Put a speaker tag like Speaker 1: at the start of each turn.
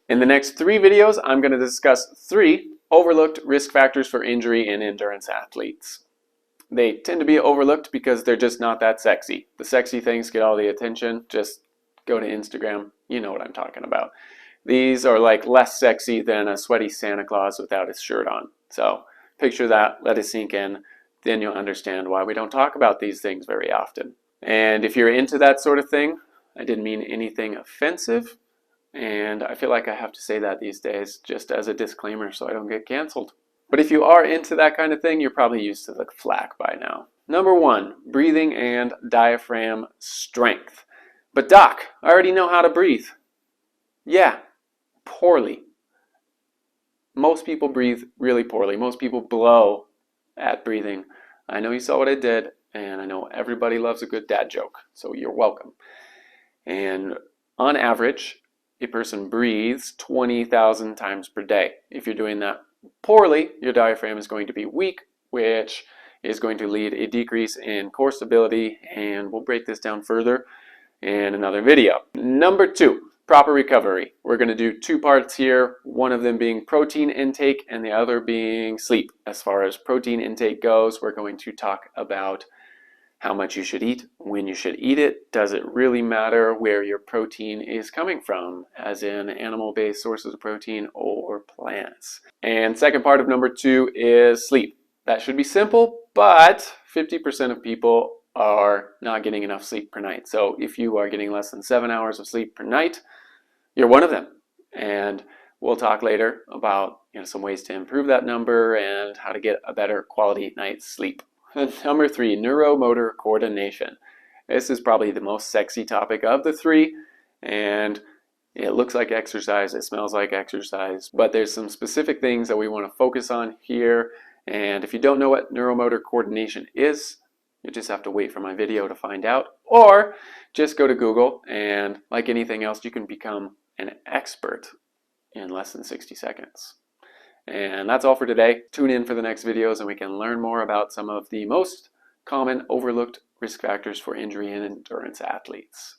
Speaker 1: In the next 3 videos, I'm going to discuss 3 overlooked risk factors for injury in endurance athletes. They tend to be overlooked because they're just not that sexy. The sexy things get all the attention. Just go to Instagram. You know what I'm talking about. These are like less sexy than a sweaty Santa Claus without his shirt on. So picture that, let it sink in, then you'll understand why we don't talk about these things very often. And if you're into that sort of thing, I didn't mean anything offensive. And I feel like I have to say that these days just as a disclaimer so I don't get canceled. But if you are into that kind of thing, you're probably used to the flack by now. Number 1, breathing and diaphragm strength. But doc, I already know how to breathe. Yeah, poorly. Most people breathe really poorly. Most people blow at breathing. I know you saw what I did, and I know everybody loves a good dad joke, so you're welcome. And on average, a person breathes 20,000 times per day. If you're doing that poorly, your diaphragm is going to be weak, which is going to lead a decrease in core stability, and we'll break this down further in another video. Number 2, proper recovery. We're going to do 2 parts here, one of them being protein intake and the other being sleep. As far as protein intake goes, we're going to talk about how much you should eat, when you should eat it. Does it really matter where your protein is coming from, as in animal-based sources of protein or plants? And second part of number 2 is sleep. That should be simple, but 50% of people are not getting enough sleep per night. So if you are getting less than 7 hours of sleep per night, you're one of them. And we'll talk later about some ways to improve that number and how to get a better quality night's sleep. Number 3, neuromotor coordination. This is probably the most sexy topic of the 3, and it looks like exercise, it smells like exercise, but there's some specific things that we want to focus on here. And if you don't know what neuromotor coordination is, you just have to wait for my video to find out, or just go to Google, and like anything else, you can become an expert in less than 60 seconds. And that's all for today. Tune in for the next videos and we can learn more about some of the most common overlooked risk factors for injury in endurance athletes.